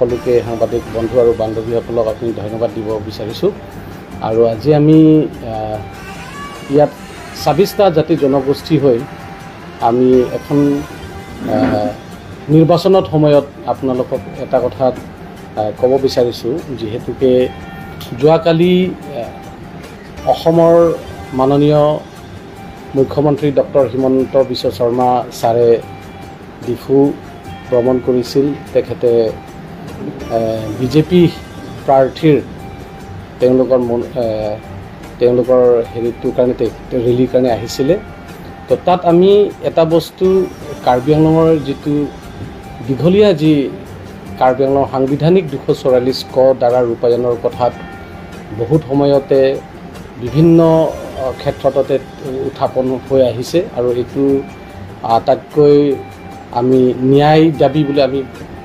সকলোকে সাংবাদিক বন্ধু আৰু বান্ধৱীসকলক আমি ধন্যবাদ দিব বিচাৰিছোঁ। আৰু আজি আমি ইয়াত ২৬টা জাতি জনগোষ্ঠী হৈ আমি এখন নিৰ্বাচনত সময়ত আপোনালোকক এটা কথা ক'ব বিচাৰিছোঁ, যিহেতুকে যোৱাকালি অসমৰ মাননীয় মুখ্যমন্ত্ৰী ডক্টৰ হিমন্ত বিশ্ব শৰ্মা ছাৰে ডিফু ভ্ৰমণ কৰিছিল। তেখেতে বিজেপি প্ৰাৰ্থীৰ তেওঁলোকৰ হেৰিটোৰ কাৰণে ৰেলীৰ কাৰণে আহিছিলে। তো তাত আমি এটা বস্তু কাৰ্বি আংলঙৰ যিটো দীঘলীয়া যি কাৰ্বি আংলঙৰ সাংবিধানিক ২৪৪ ক দ্বাৰা ৰূপায়ণৰ কথাত বহুত সময়তে বিভিন্ন ক্ষেত্ৰতে উত্থাপন হৈ আহিছে আৰু এইটো আটাইতকৈ আমি ন্যায় দাবী বুলি আমি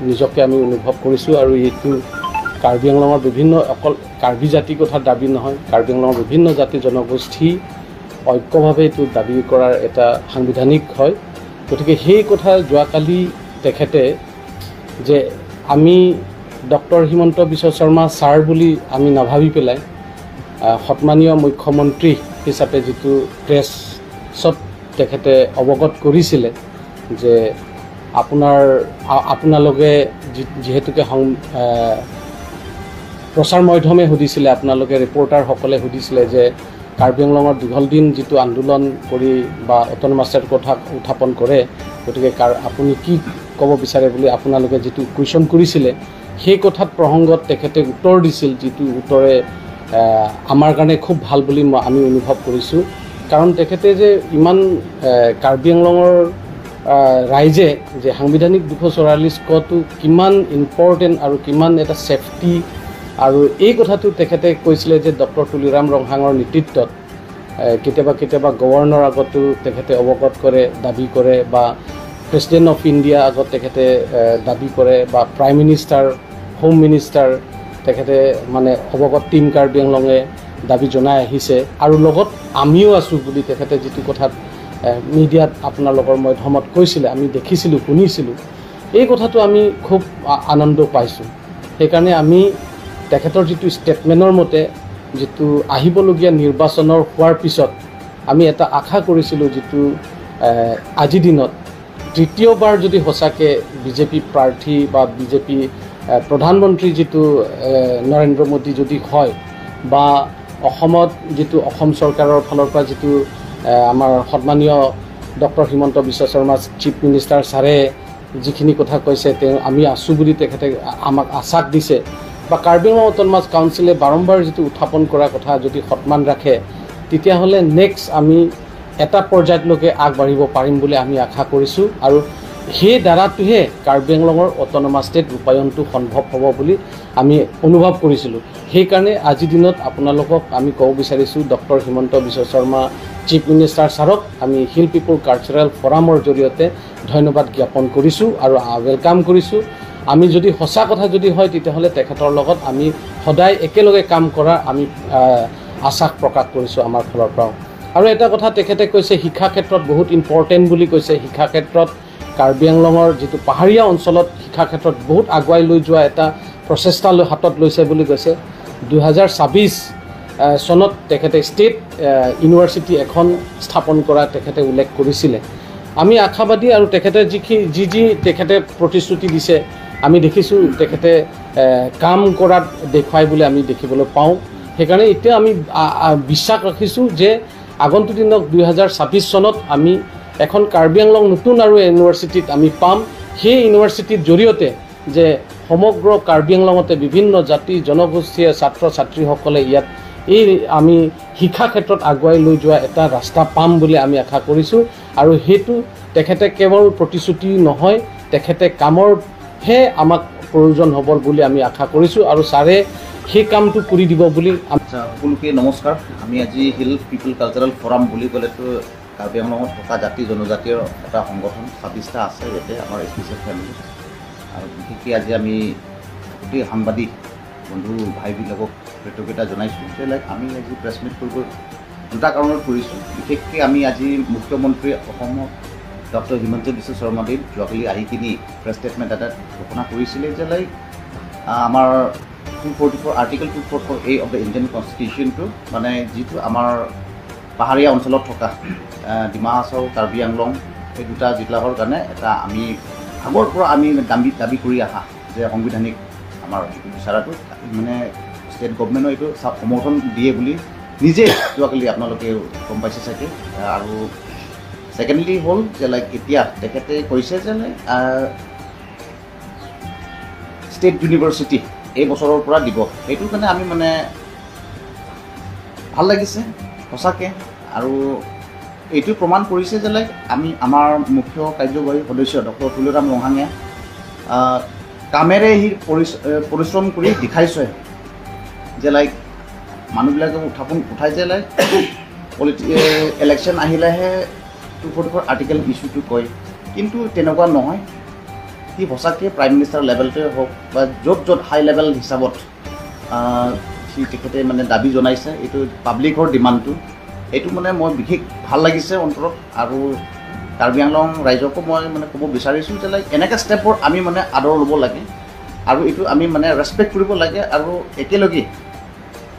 নিজকে আমি অনুভৱ কৰিছোঁ। আৰু এইটো কাৰ্বি আংলঙৰ বিভিন্ন অকল কাৰ্বি জাতিৰ কথা দাবী নহয়, কাৰ্বি আংলঙৰ বিভিন্ন জাতি জনগোষ্ঠী ঐক্যভাৱে এইটো দাবী কৰাৰ এটা সাংবিধানিক হয়। গতিকে সেই কথা যোৱাকালি তেখেতে যে আমি ডক্টৰ হিমন্ত বিশ্ব শৰ্মা ছাৰ বুলি আমি নাভাবি পেলাই সন্মানীয় মুখ্যমন্ত্ৰী হিচাপে যিটো প্ৰেছত তেখেতে অৱগত কৰিছিলে যে আপোনালোকে যিহেতুকে প্ৰচাৰ মাধ্যমে সুধিছিলে, আপোনালোকে ৰিপৰ্টাৰসকলে সুধিছিলে যে কাৰ্বি আংলঙৰ দীঘল দিন যিটো আন্দোলন কৰি বা অট'নমাছ ষ্টেট কথা উত্থাপন কৰে, গতিকে আপুনি কি ক'ব বিচাৰে বুলি আপোনালোকে যিটো কুৱেশ্যন কৰিছিলে, সেই কথাত প্ৰসংগত তেখেতে উত্তৰ দিছিল, যিটো উত্তৰে আমাৰ কাৰণে খুব ভাল বুলি আমি অনুভৱ কৰিছোঁ। কাৰণ তেখেতে যে ইমান কাৰ্বি আংলঙৰ ৰাইজে যে সাংবিধানিক ২৪৪ কটো কিমান ইম্পৰ্টেণ্ট আৰু কিমান এটা ছেফটি, আৰু এই কথাটো তেখেতে কৈছিলে যে ডক্টৰ তুলিৰাম ৰংহাঙৰ নেতৃত্বত কেতিয়াবা গৱৰ্ণৰ আগতো তেখেতে অৱগত কৰে, দাবী কৰে, বা প্ৰেছিডেণ্ট অফ ইণ্ডিয়া আগত তেখেতে দাবী কৰে, বা প্ৰাইম মিনিষ্টাৰ, হোম মিনিষ্টাৰ তেখেতে মানে অৱগত টিম কাৰ্বি আংলঙে দাবী জনাই আহিছে। আৰু লগত আমিও আছোঁ বুলি তেখেতে যিটো কথাত মিডিয়াত আপোনালোকৰ মাধ্যমত কৈছিলে, আমি দেখিছিলোঁ, শুনিছিলোঁ, এই কথাটো আমি খুব আনন্দ পাইছোঁ। সেইকাৰণে আমি তেখেতৰ যিটো ষ্টেটমেণ্টৰ মতে যিটো আহিবলগীয়া নিৰ্বাচনৰ হোৱাৰ পিছত আমি এটা আশা কৰিছিলোঁ, যিটো আজিৰ দিনত তৃতীয়বাৰ যদি সঁচাকৈ বিজেপি প্ৰাৰ্থী বা বিজেপি প্ৰধানমন্ত্ৰী যিটো নৰেন্দ্ৰ মোদী যদি হয়, বা অসমত যিটো অসম চৰকাৰৰ ফালৰ পৰা যিটো আমাৰ সন্মানীয় doctor Himanta Biswa Sarma chief minister ছাৰে যিখিনি কথা কৈছে, আমি আছোঁ বুলি তেখেতে আমাক আশ্বাস দিছে, বা কাৰ্বি আংলং অট'নমাছ কাউন্সিলে বাৰম্বাৰ যিটো উত্থাপন কৰা কথা যদি সন্মান ৰাখে, তেতিয়াহ'লে নেক্সট আমি এটা পৰ্যায়লৈকে আগবাঢ়িব পাৰিম বুলি আমি আশা কৰিছোঁ। আৰু সেই দ্বাৰাটোহে কাৰ্বি আংলঙৰ অট'নমাছ ষ্টেট ৰূপায়ণটো সম্ভৱ হ'ব বুলি আমি অনুভৱ কৰিছিলোঁ। সেইকাৰণে আজিৰ দিনত আপোনালোকক আমি ক'ব বিচাৰিছোঁ, doctor Himanta Biswa Sarma chief minister ছাৰক আমি হিল পিপল কালচাৰেল ফৰামৰ জৰিয়তে ধন্যবাদ জ্ঞাপন কৰিছোঁ আৰু ৱেলকাম কৰিছোঁ। আমি যদি সঁচা কথা যদি হয়, তেতিয়াহ'লে তেখেতৰ লগত আমি সদায় একেলগে কাম কৰাৰ আমি আশ্বাস প্ৰকাশ কৰিছোঁ আমাৰ ফালৰ পৰাও। আৰু এটা কথা তেখেতে কৈছে, শিক্ষা ক্ষেত্ৰত বহুত ইম্পৰ্টেণ্ট বুলি কৈছে। শিক্ষা ক্ষেত্ৰত কাৰ্বি আংলঙৰ যিটো পাহাৰীয়া অঞ্চলত শিক্ষা ক্ষেত্ৰত বহুত আগুৱাই লৈ যোৱা এটা প্ৰচেষ্টা হাতত লৈছে বুলি কৈছে। ২০২৬ চনত তেখেতে ষ্টেট ইউনিভাৰ্চিটি এখন স্থাপন কৰা তেখেতে উল্লেখ কৰিছিলে। আমি আশাবাদী, আৰু তেখেতে যি তেখেতে প্ৰতিশ্ৰুতি দিছে আমি দেখিছোঁ, তেখেতে কাম কৰাত দেখুৱাই বুলি আমি দেখিবলৈ পাওঁ। সেইকাৰণে এতিয়া আমি বিশ্বাস ৰাখিছোঁ যে আগন্তুক দিনত ২০২৬ চনত আমি এখন কাৰ্বি আংলং নতুন আৰু ইউনিভাৰ্চিটিত আমি পাম। সেই ইউনিভাৰ্চিটিৰ জৰিয়তে যে সমগ্ৰ কাৰ্বি আংলঙতে বিভিন্ন জাতি জনগোষ্ঠীয়ে ছাত্ৰ ছাত্ৰীসকলে ইয়াত আমি শিক্ষা ক্ষেত্ৰত আগুৱাই লৈ যোৱা এটা ৰাস্তা পাম বুলি আমি আশা কৰিছোঁ। আৰু সেইটো তেখেতে কেৱল প্ৰতিশ্ৰুতি নহয়, তেখেতে কামৰহে আমাক প্ৰয়োজন হ'ব বুলি আমি আশা কৰিছোঁ, আৰু ছাৰে সেই কামটো কৰি দিব বুলি। সকলোকে নমস্কাৰ। আমি আজি হিল পিপল কালচাৰেল ফৰাম বুলি ক'লেতো কাৰ্বি আংলঙত থকা জাতি জনজাতীয় এটা সংগঠন ২৬টা আছে ইয়াতে আমাৰ স্পেচিয়েল ফেমিলি। আৰু বিশেষকৈ আজি আমি গোটেই সাংবাদিক বন্ধু ভাইবিলাকক কৃতজ্ঞতা জনাইছোঁ যে আমি আজি প্ৰেছ মিট কৰিব দুটা কাৰণত কৰিছোঁ। বিশেষকৈ আমি আজি মুখ্যমন্ত্ৰী অসমত ডক্টৰ হিমন্ত বিশ্ব শৰ্মাদেৱ যোৱাকালি আহি কিনি প্ৰেছ ষ্টেটমেণ্ট এটা ঘোষণা কৰিছিলে যে আমাৰ 244 article 244A of the Indian কনষ্টিটিউশ্যনটো মানে যিটো আমাৰ পাহাৰীয়া অঞ্চলত থকা ডিমা হাছাও কাৰ্বি আংলং এই দুটা জিলাৰ কাৰণে এটা আমি আগৰ পৰা আমি দাবী কৰি অহা যে সাংবিধানিক আমাৰ এইটো বিচাৰাটো মানে ষ্টেট গভৰ্ণমেণ্টে এইটো সমৰ্থন দিয়ে বুলি নিজে যোৱাকালি আপোনালোকে গম পাইছে চাগে। আৰু ছেকেণ্ডলি হ'ল যে লাইক এতিয়া তেখেতে কৈছে যে ষ্টেট ইউনিভাৰ্চিটি এই বছৰৰ পৰা দিব। সেইটো কাৰণে আমি মানে ভাল লাগিছে সঁচাকৈ। আৰু এইটো প্ৰমাণ কৰিছে যে লাইক আমাৰ মুখ্য কাৰ্যবাহী সদস্য ডক্টৰ তুলিৰাম লংহাঙে কামেৰে সি পৰিশ্ৰম কৰি দেখাইছে যে লাইক মানুহবিলাকে উঠাইছে লাইক ইলেকশ্যন আহিলেহে 244 আৰ্টিকেল ইছ্যুটো কয়, কিন্তু তেনেকুৱা নহয়। সি সঁচাকৈ প্ৰাইম মিনিষ্টাৰ লেভেলতে হওক বা য'ত হাই লেভেল হিচাপত সি তেখেতে মানে দাবী জনাইছে এইটো পাব্লিকৰ ডিমাণ্ডটো। এইটো মানে মই বিশেষ ভাল লাগিছে অন্তৰত। আৰু কাৰ্বি আংলং ৰাইজকো মই মানে ক'ব বিচাৰিছোঁ যে লাইক এনেকৈ ষ্টেপবোৰ আমি মানে আদৰ ল'ব লাগে আৰু এইটো আমি মানে ৰেচপেক্ট কৰিব লাগে। আৰু একেলগে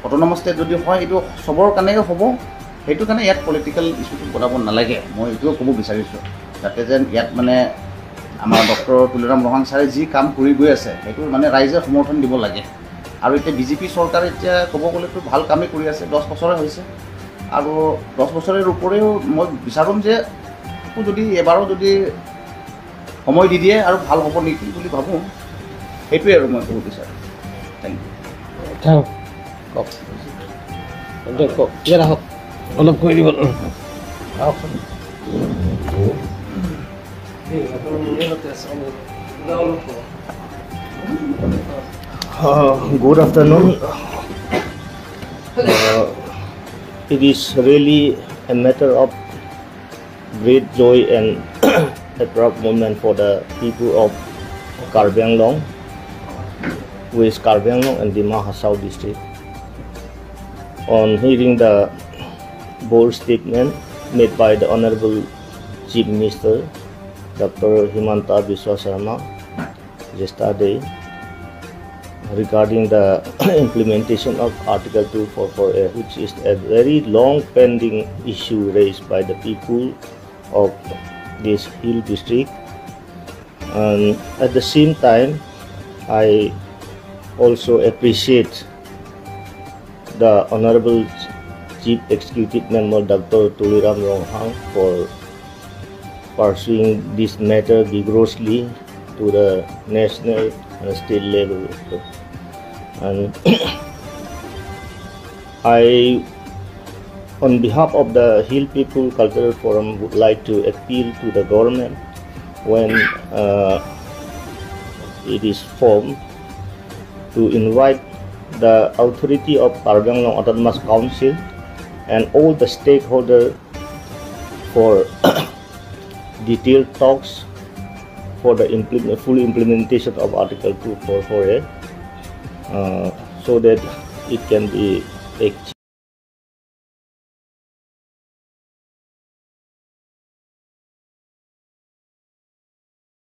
অট'নমাছ ষ্টেট যদি হয় এইটো চবৰ কাৰণে হ'ব। সেইটো কাৰণে ইয়াত পলিটিকেল ইছ্যুটো বনাব নালাগে, মই এইটোও ক'ব বিচাৰিছোঁ। যাতে যেন ইয়াত মানে আমাৰ ডক্টৰ তুলিৰাম লংহাং ছাৰে যি কাম কৰি গৈ আছে সেইটো মানে ৰাইজে সমৰ্থন দিব লাগে। আৰু এতিয়া বিজেপি চৰকাৰে এতিয়া ক'ব গ'লেতো ভাল কামেই কৰি আছে, 10 বছৰে হৈছে। আৰু 10 বছৰৰ ওপৰেও মই বিচাৰোঁ যে যদি এবাৰো যদি সময় দি দিয়ে আৰু ভাল হ'ব নেকি বুলি ভাবোঁ। সেইটোৱে আৰু মই ক'ব বিচাৰোঁ। Thank you. কওক ইয়াত আহক, অলপ কৈ দিব Good afternoon. It is really a matter of great joy and a proud moment for the people of Karbi Anglong, West Karbi Anglong and Dima Hasao district. On hearing the bold statement made by the Honorable Chief Minister Dr. Himanta Biswa Sarma yesterday regarding the implementation of Article 244A, which is a very long pending issue raised by the people of this hill district. And at the same time, I also appreciate the Honorable Chief Executive Member Dr. Tuliram Longhaang for pursuing this matter vigorously to the national and state level. And I, on behalf of the Hill People Cultural Forum, would like to appeal to the government when it is formed to invite the authority of Karbi Anglong Autonomous Council and all the stakeholders for detailed talks for the full implementation of Article 244A so that it can be achieved.